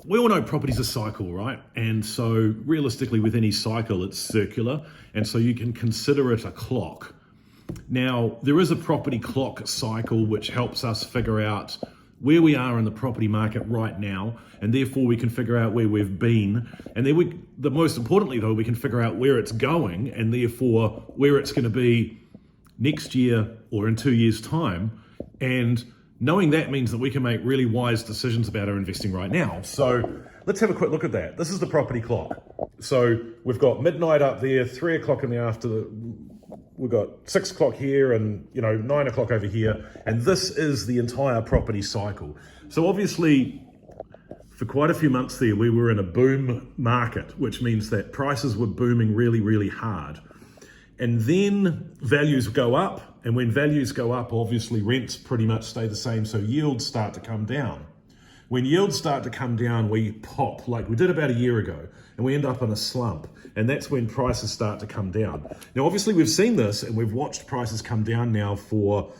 We all know property's a cycle, right? And so realistically with any cycle, it's circular. And so you can consider it a clock. Now, there is a property clock cycle which helps us figure out where we are in the property market right now, and therefore we can figure out where we've been. And then the most importantly though, we can figure out where it's going and therefore where it's going to be next year or in 2 years' time. And knowing that means that we can make really wise decisions about our investing right now. So let's have a quick look at that. This is the property clock. So we've got midnight up there, 3 o'clock in the afternoon. We've got 6 o'clock here and 9 o'clock over here. And this is the entire property cycle. So obviously for quite a few months there, we were in a boom market, which means that prices were booming really, really hard. And then values go up. And when values go up, obviously rents pretty much stay the same. So yields start to come down. When yields start to come down, we pop like we did about a year ago, and we end up in a slump. And that's when prices start to come down. Now, obviously we've seen this and we've watched prices come down now for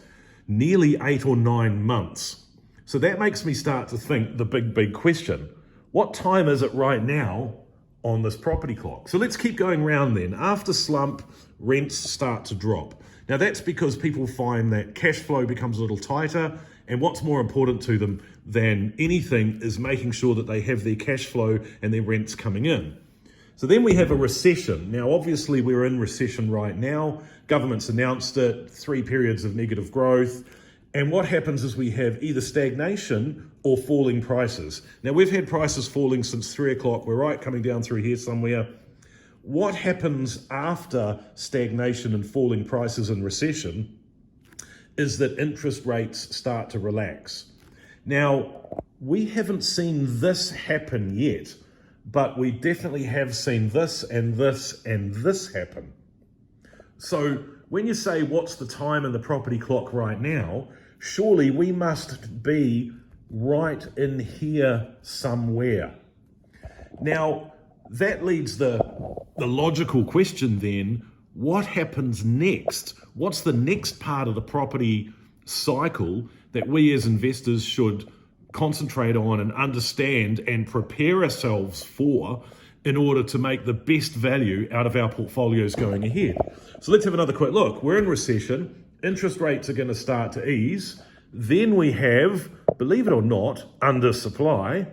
nearly 8 or 9 months. So that makes me start to think the big question. What time is it right now on this property clock? So let's keep going round then. After slump, rents start to drop. Now that's because people find that cash flow becomes a little tighter, and what's more important to them than anything is making sure that they have their cash flow and their rents coming in. So then we have a recession. Now obviously we're in recession right now. Government's announced it, 3 periods of negative growth. And what happens is we have either stagnation or falling prices. Now we've had prices falling since 3 o'clock. We're right coming down through here somewhere. What happens after stagnation and falling prices and recession is that interest rates start to relax. Now, we haven't seen this happen yet, but we definitely have seen this and this and this happen. So when you say what's the time in the property clock right now, surely we must be right in here somewhere. Now, that leads the logical question then, what happens next? What's the next part of the property cycle that we as investors should concentrate on and understand and prepare ourselves for in order to make the best value out of our portfolios going ahead? So let's have another quick look. We're in recession, interest rates are going to start to ease. Then we have, believe it or not, undersupply.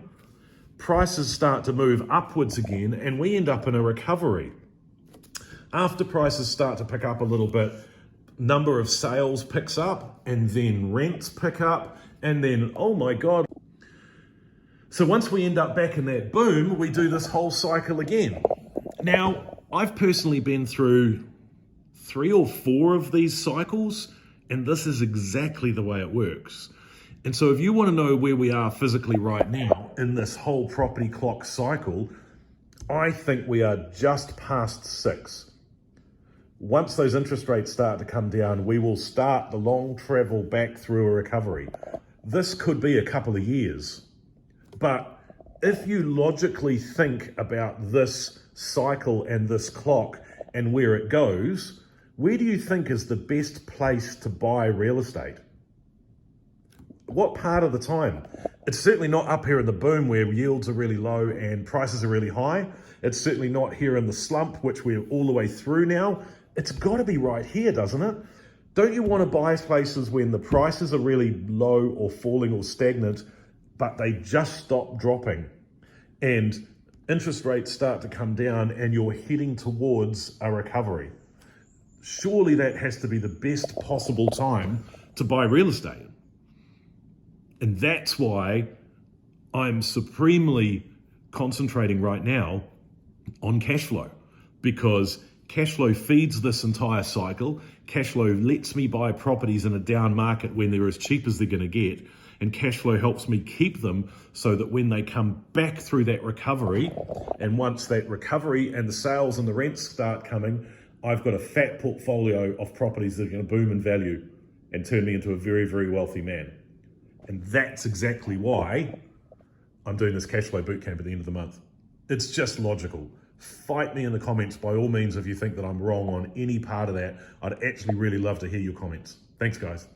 Prices start to move upwards again and we end up in a recovery. After prices start to pick up a little bit, number of sales picks up and then rents pick up and then, oh my God. So once we end up back in that boom, we do this whole cycle again. Now, I've personally been through 3 or 4 of these cycles, and this is exactly the way it works. And so if you want to know where we are physically right now in this whole property clock cycle, I think we are just past 6. Once those interest rates start to come down, we will start the long travel back through a recovery. This could be a couple of years. But if you logically think about this cycle and this clock and where it goes, where do you think is the best place to buy real estate? What part of the time? It's certainly not up here in the boom where yields are really low and prices are really high. It's certainly not here in the slump, which we're all the way through now. It's got to be right here, doesn't it? Don't you want to buy places when the prices are really low or falling or stagnant, but they just stop dropping and interest rates start to come down and you're heading towards a recovery? Surely that has to be the best possible time to buy real estate. And that's why I'm supremely concentrating right now on cash flow, because cash flow feeds this entire cycle. Cash flow lets me buy properties in a down market when they're as cheap as they're going to get. And cash flow helps me keep them so that when they come back through that recovery, and once that recovery and the sales and the rents start coming, I've got a fat portfolio of properties that are going to boom in value and turn me into a very, very wealthy man. And that's exactly why I'm doing this cash flow bootcamp at the end of the month. It's just logical. Fight me in the comments by all means if you think that I'm wrong on any part of that. I'd actually really love to hear your comments. Thanks, guys.